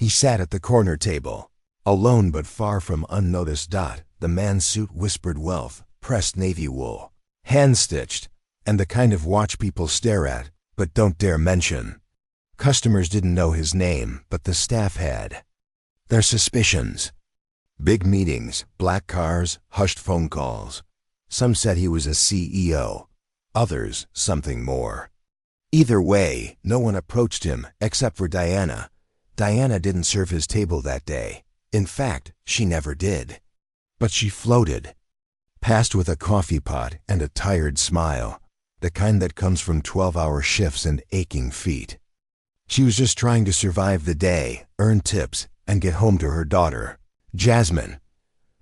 He sat at the corner table, alone but far from unnoticed. The man's suit whispered wealth, pressed navy wool, hand-stitched, and the kind of watch people stare at, but don't dare mention. Customers didn't know his name, but the staff had. Their suspicions. Big meetings, black cars, hushed phone calls. Some said he was a CEO, others something more. Either way, no one approached him except for Diana. Diana didn't serve his table that day. In fact, she never did. But she floated, passed with a coffee pot and a tired smile, the kind that comes from 12-hour shifts and aching feet. She was just trying to survive the day, earn tips, and get home to her daughter, Jasmine.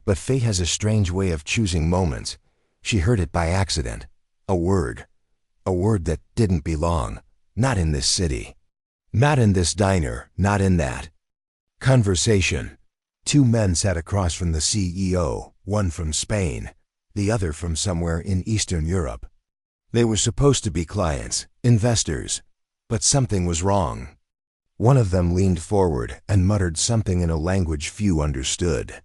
But fate has a strange way of choosing moments. She heard it by accident. A word that didn't belong. Not in this city. Not in this diner, not in that. Conversation. Two men sat across from the CEO, one from Spain, the other from somewhere in Eastern Europe. They were supposed to be clients, investors, but something was wrong. One of them leaned forward and muttered something in a language few understood.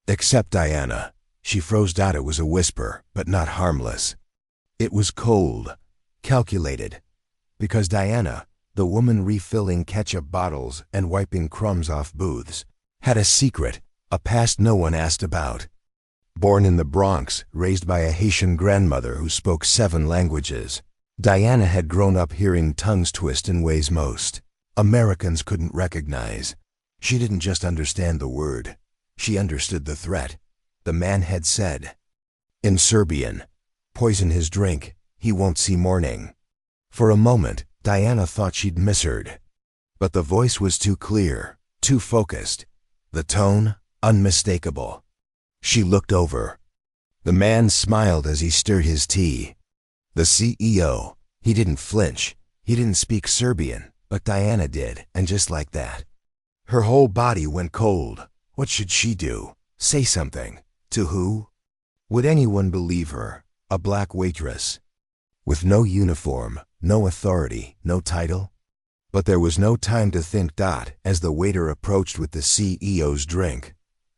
Except Diana. She froze. It was a whisper, but not harmless. It was cold, calculated, because Diana, the woman refilling ketchup bottles and wiping crumbs off booths, had a secret, a past no one asked about. Born in the Bronx, raised by a Haitian grandmother who spoke 7 languages, Diana had grown up hearing tongues twist in ways most Americans couldn't recognize. She didn't just understand the word. She understood the threat. The man had said, in Serbian, "Poison his drink, he won't see morning." For a moment, Diana thought she'd misheard. But the voice was too clear, too focused. The tone, unmistakable. She looked over. The man smiled as he stirred his tea. The CEO. He didn't flinch. He didn't speak Serbian, but Diana did, and just like that, her whole body went cold. What should she do? Say something. To who? Would anyone believe her? A black waitress. With no uniform, no authority, no title? But there was no time to think. As the waiter approached with the CEO's drink,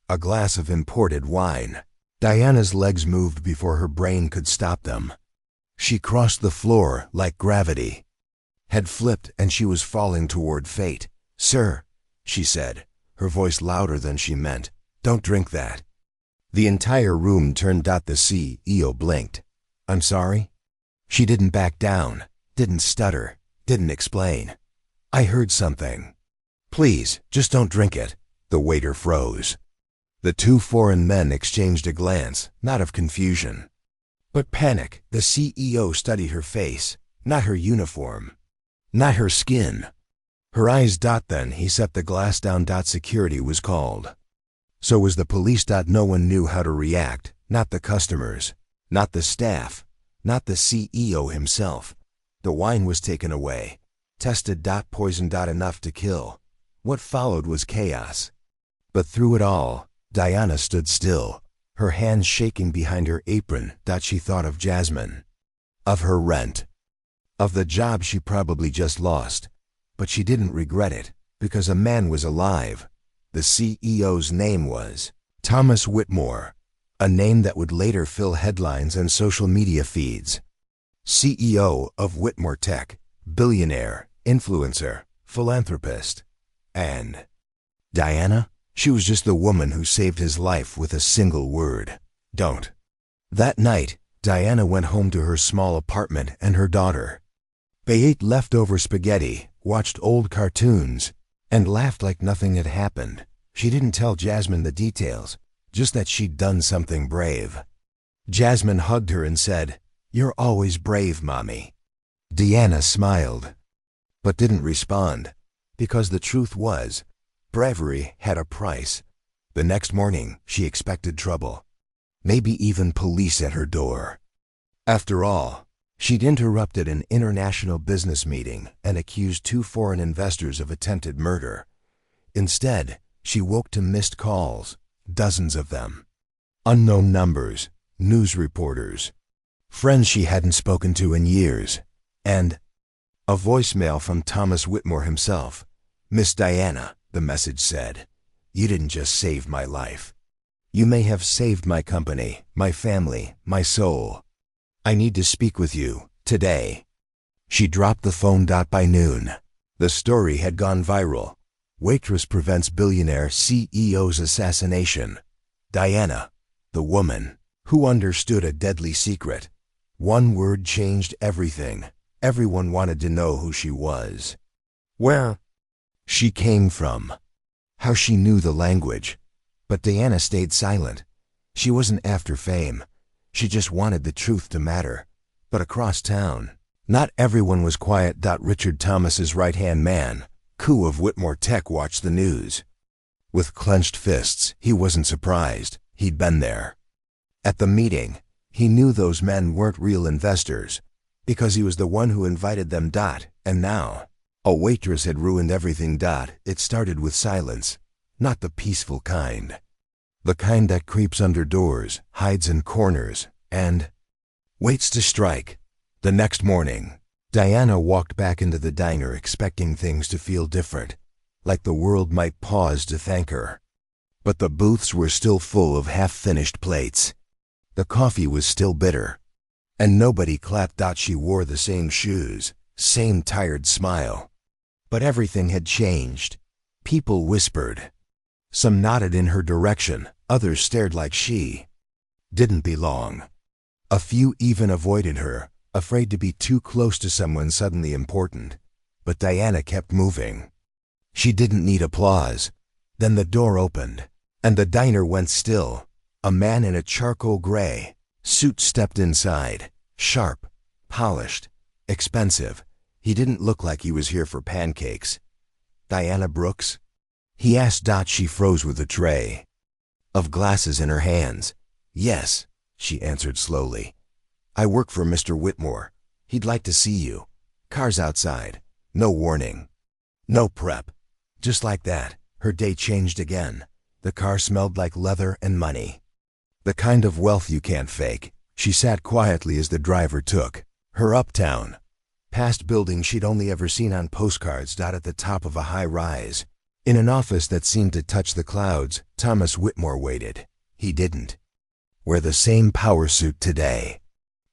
a glass of imported wine, Diana's legs moved before her brain could stop them. She crossed the floor like gravity, had flipped, and she was falling toward fate. "Sir," she said, her voice louder than she meant, "don't drink that." The entire room turned. The CEO blinked. "I'm sorry?" She didn't back down, didn't stutter, didn't explain. "I heard something." "Please, just don't drink it." The waiter froze. The 2 foreign men exchanged a glance, not of confusion, but panic. The CEO studied her face, not her uniform, not her skin. Her eyes. Then he set the glass down. Security was called. So was the police. No one knew how to react, not the customers, not the staff, not the CEO himself. The wine was taken away, tested. Poisoned. Enough to kill. What followed was chaos. But through it all, Diana stood still, her hands shaking behind her apron. She thought of Jasmine, of her rent, of the job she probably just lost. But she didn't regret it, because a man was alive. The CEO's name was Thomas Whitmore, a name that would later fill headlines and social media feeds. CEO of Whitmore Tech, billionaire, influencer, philanthropist. And Diana? She was just the woman who saved his life with a single word. Don't. That night, Diana went home to her small apartment and her daughter. They ate leftover spaghetti, watched old cartoons, and laughed like nothing had happened. She didn't tell Jasmine the details, just that she'd done something brave. Jasmine hugged her and said, "You're always brave, Mommy." Diana smiled, but didn't respond, because the truth was, bravery had a price. The next morning, she expected trouble, maybe even police at her door. After all, she'd interrupted an international business meeting and accused 2 foreign investors of attempted murder. Instead, she woke to missed calls, dozens of them. Unknown numbers, news reporters, friends she hadn't spoken to in years, and a voicemail from Thomas Whitmore himself. "Miss Diana, the message said. You didn't just save my life. You may have saved my company, my family, my soul. I need to speak with you, today. She dropped the phone. By noon, the story had gone viral. Waitress prevents billionaire CEO's assassination. Diana, the woman, who understood a deadly secret. One word changed everything. Everyone wanted to know who she was. Where she came from. How she knew the language. But Diana stayed silent. She wasn't after fame. She just wanted the truth to matter. But across town, not everyone was quiet. Richard Thomas's right-hand man, Koo of Whitmore Tech, watched the news. With clenched fists, he wasn't surprised. He'd been there. At the meeting, he knew those men weren't real investors, because he was the one who invited them. And now, a waitress had ruined everything. It started with silence, not the peaceful kind. The kind that creeps under doors, hides in corners, and waits to strike. The next morning, Diana walked back into the diner expecting things to feel different, like the world might pause to thank her. But the booths were still full of half-finished plates. The coffee was still bitter, and nobody clapped. She wore the same shoes, same tired smile. But everything had changed. People whispered. Some nodded in her direction, others stared like she didn't belong. A few even avoided her, afraid to be too close to someone suddenly important. But Diana kept moving. She didn't need applause. Then the door opened, and the diner went still. A man in a charcoal gray suit stepped inside, sharp, polished, expensive. He didn't look like he was here for pancakes. Diana Brooks? He asked. She froze with a tray of glasses in her hands. Yes, she answered slowly. I work for Mr. Whitmore. He'd like to see you. Car's outside. No warning. No prep. Just like that, her day changed again. The car smelled like leather and money. The kind of wealth you can't fake. She sat quietly as the driver took her uptown, past buildings she'd only ever seen on postcards. At the top of a high rise, in an office that seemed to touch the clouds, Thomas Whitmore waited. He didn't wear the same power suit today.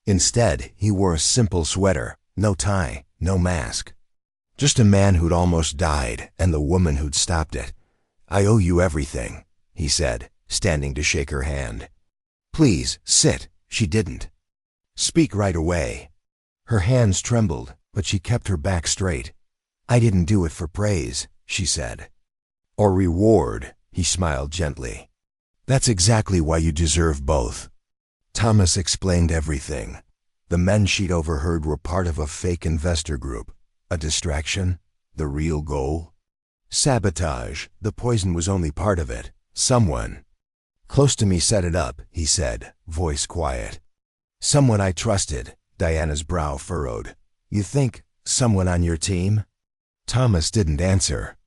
Instead, he wore a simple sweater, no tie, no mask. Just a man who'd almost died and the woman who'd stopped it. I owe you everything, he said, standing to shake her hand. Please, sit. She didn't speak right away. Her hands trembled, but she kept her back straight. I didn't do it for praise, she said. Or reward, he smiled gently. That's exactly why you deserve both. Thomas explained everything. The men she'd overheard were part of a fake investor group. A distraction? The real goal? Sabotage. The poison was only part of it. Someone close to me set it up, he said, voice quiet. Someone I trusted. Diana's brow furrowed. You think someone on your team? Thomas didn't answer.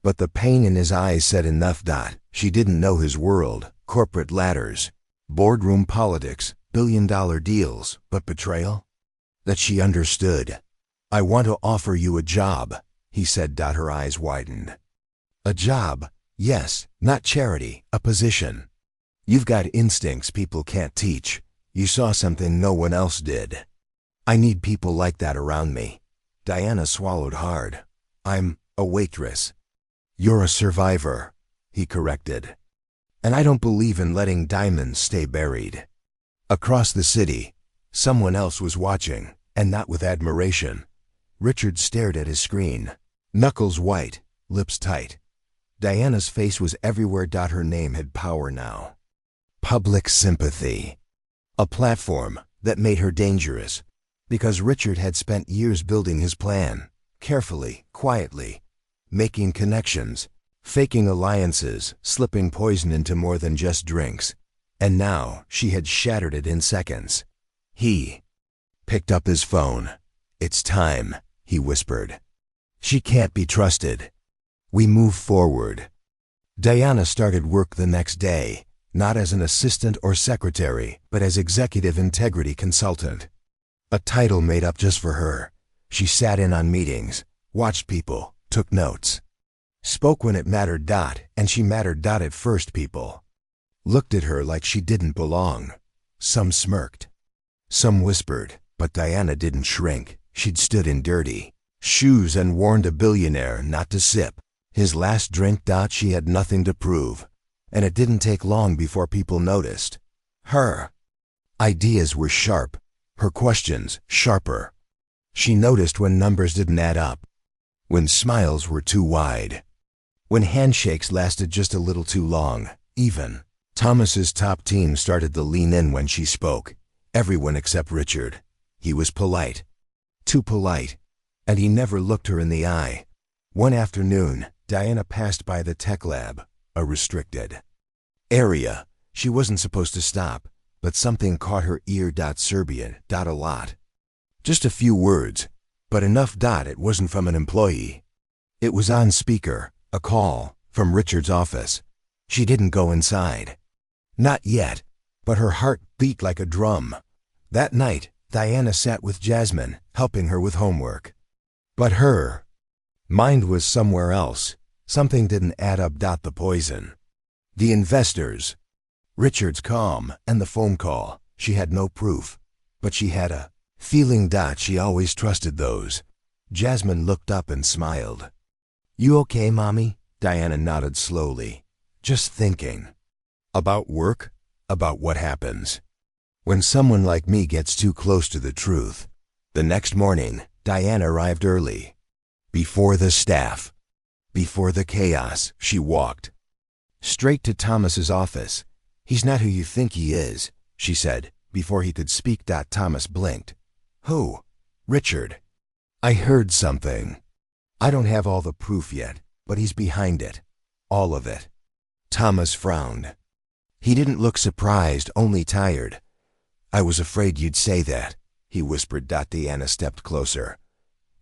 But the pain in his eyes said enough. She didn't know his world, corporate ladders, boardroom politics, billion-dollar deals, but betrayal? That she understood. I want to offer you a job, he said. Her eyes widened. A job? Yes, not charity, a position. You've got instincts people can't teach. You saw something no one else did. I need people like that around me. Diana swallowed hard. I'm a waitress. You're a survivor, he corrected. And I don't believe in letting diamonds stay buried. Across the city, someone else was watching, and not with admiration. Richard stared at his screen, knuckles white, lips tight. Diana's face was everywhere. Her name had power now. Public sympathy. A platform that made her dangerous, because Richard had spent years building his plan, carefully, quietly, making connections, faking alliances, slipping poison into more than just drinks. And now she had shattered it in seconds. He picked up his phone. It's time, he whispered. She can't be trusted. We move forward. Diana started work the next day, not as an assistant or secretary, but as executive integrity consultant. A title made up just for her. She sat in on meetings, watched people, took notes. Spoke when it mattered. And she mattered. At first people looked at her like she didn't belong. Some smirked. Some whispered, but Diana didn't shrink. She'd stood in dirty shoes and warned a billionaire not to sip his last drink. She had nothing to prove, and it didn't take long before people noticed. Her ideas were sharp, her questions sharper. She noticed when numbers didn't add up, when smiles were too wide, when handshakes lasted just a little too long. Even Thomas's top team started to lean in when she spoke. Everyone except Richard. He was polite. Too polite. And he never looked her in the eye. One afternoon, Diana passed by the tech lab, a restricted area. She wasn't supposed to stop, but something caught her ear. Serbian. A lot. Just a few words, but enough. It wasn't from an employee. It was on speaker, a call from Richard's office. She didn't go inside. Not yet, but her heart beat like a drum. That night, Diana sat with Jasmine, helping her with homework. But her mind was somewhere else. Something didn't add up. The poison. The investors. Richard's calm and the phone call. She had no proof, but she had a feeling. She always trusted those. Jasmine looked up and smiled. You okay, Mommy? Diana nodded slowly. Just thinking. About work? About what happens when someone like me gets too close to the truth. The next morning, Diana arrived early. Before the staff. Before the chaos, she walked straight to Thomas's office. He's not who you think he is, she said, before he could speak. Thomas blinked. Who? Richard. I heard something. I don't have all the proof yet, but he's behind it. All of it. Thomas frowned. He didn't look surprised, only tired. I was afraid you'd say that, he whispered. Diana stepped closer.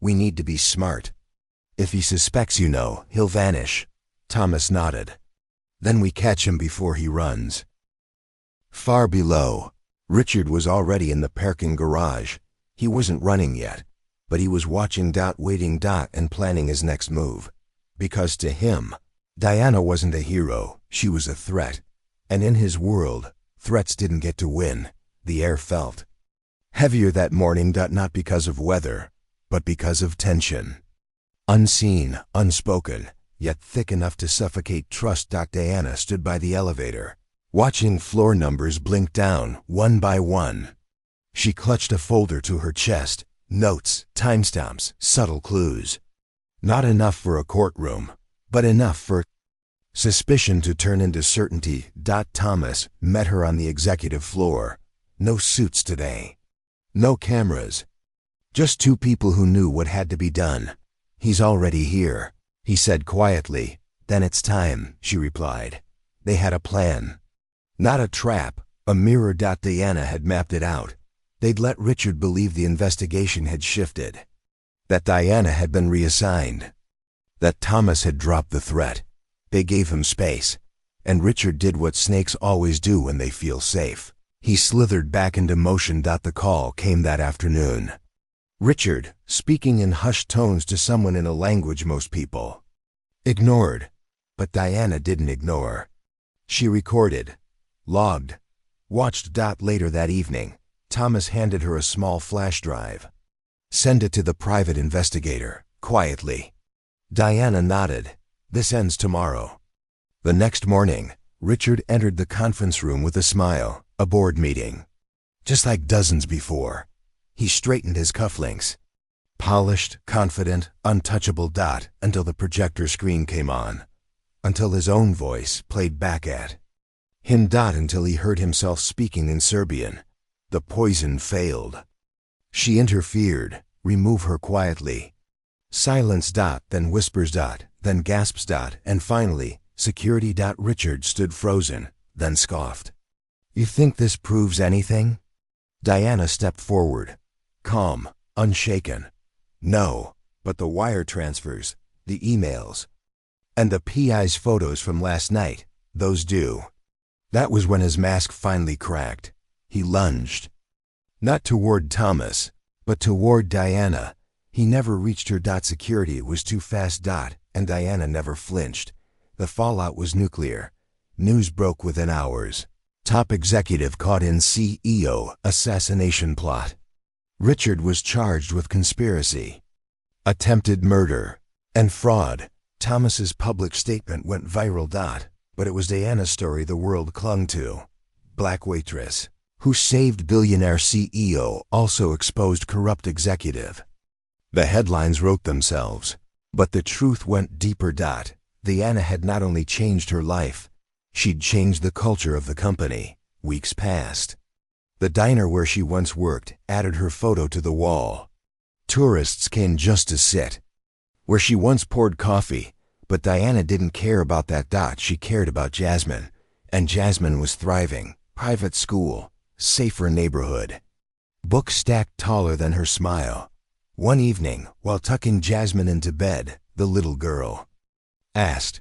We need to be smart. If he suspects, he'll vanish. Thomas nodded. Then we catch him before he runs. Far below, Richard was already in the parking garage. He wasn't running yet, but he was watching. Waiting. And planning his next move. Because to him, Diana wasn't a hero, she was a threat. And in his world, threats didn't get to win. The air felt heavier that morning. Not because of weather, but because of tension. Unseen, unspoken, yet thick enough to suffocate trust. Diana stood by the elevator, watching floor numbers blink down, one by one. She clutched a folder to her chest, notes, timestamps, subtle clues. Not enough for a courtroom, but enough for suspicion to turn into certainty. Thomas met her on the executive floor. No suits today. No cameras. Just two people who knew what had to be done. He's already here, he said quietly. Then it's time, she replied. They had a plan. Not a trap, a mirror. Diana had mapped it out. They'd let Richard believe the investigation had shifted. That Diana had been reassigned. That Thomas had dropped the threat. They gave him space. And Richard did what snakes always do when they feel safe. He slithered back into motion. The call came that afternoon. Richard, speaking in hushed tones to someone in a language most people ignored. But Diana didn't ignore. She recorded, logged, watched. Later that evening, Thomas handed her a small flash drive. Send it to the private investigator, quietly. Diana nodded. This ends tomorrow. The next morning, Richard entered the conference room with a smile. A board meeting. Just like dozens before. He straightened his cufflinks. Polished, confident, untouchable. Until the projector screen came on. Until his own voice played back at him. Until he heard himself speaking in Serbian. The poison failed. She interfered. Remove her quietly. Silence. Then whispers. Then gasps. And finally, security. Richard stood frozen, then scoffed. You think this proves anything? Diana stepped forward. Calm, unshaken. No, but the wire transfers, the emails, and the PI's photos from last night, those do. That was when his mask finally cracked. He lunged. Not toward Thomas, but toward Diana. He never reached her. Security was too fast. and Diana never flinched. The fallout was nuclear. News broke within hours. Top executive caught in CEO assassination plot. Richard was charged with conspiracy, attempted murder, and fraud. Thomas's public statement went viral. But it was Diana's story the world clung to. Black Waitress, who saved billionaire CEO, also exposed corrupt executive. The headlines wrote themselves, but the truth went deeper. Diana had not only changed her life, she'd changed the culture of the company. Weeks passed. The diner where she once worked added her photo to the wall. Tourists came just to sit. Where she once poured coffee, but Diana didn't care about that. She cared about Jasmine, and Jasmine was thriving. Private school, safer neighborhood. Books stacked taller than her smile. One evening, while tucking Jasmine into bed, the little girl asked,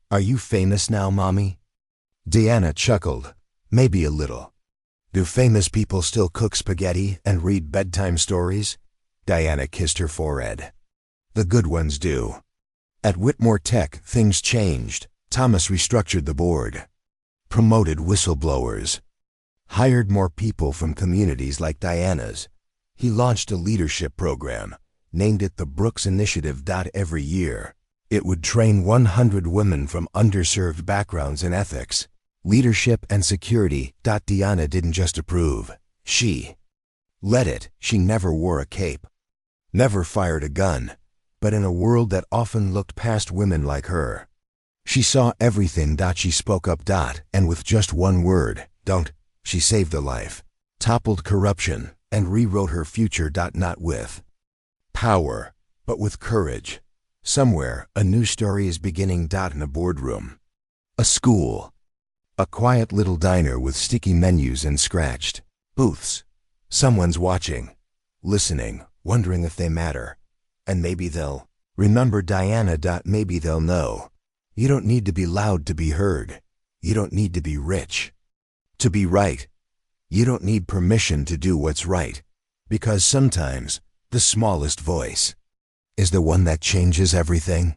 "Are you famous now, Mommy?" Diana chuckled. "Maybe a little." "Do famous people still cook spaghetti and read bedtime stories?" Diana kissed her forehead. "The good ones do." At Whitmore Tech, things changed. Thomas restructured the board, promoted whistleblowers, hired more people from communities like Diana's. He launched a leadership program, named it the Brooks Initiative. Every year, it would train 100 women from underserved backgrounds in ethics, leadership, and security. Diana didn't just approve, she led it. She never wore a cape, never fired a gun, but in a world that often looked past women like her, she saw everything. She spoke up. And with just one word, don't, she saved a life, toppled corruption, and rewrote her future. Not with power, but with courage. Somewhere, a new story is beginning. In a boardroom, a school, a quiet little diner with sticky menus and scratched booths. Someone's watching, listening, wondering if they matter. And maybe they'll remember Diana. Maybe they'll know. You don't need to be loud to be heard. You don't need to be rich to be right. You don't need permission to do what's right. Because sometimes the smallest voice is the one that changes everything.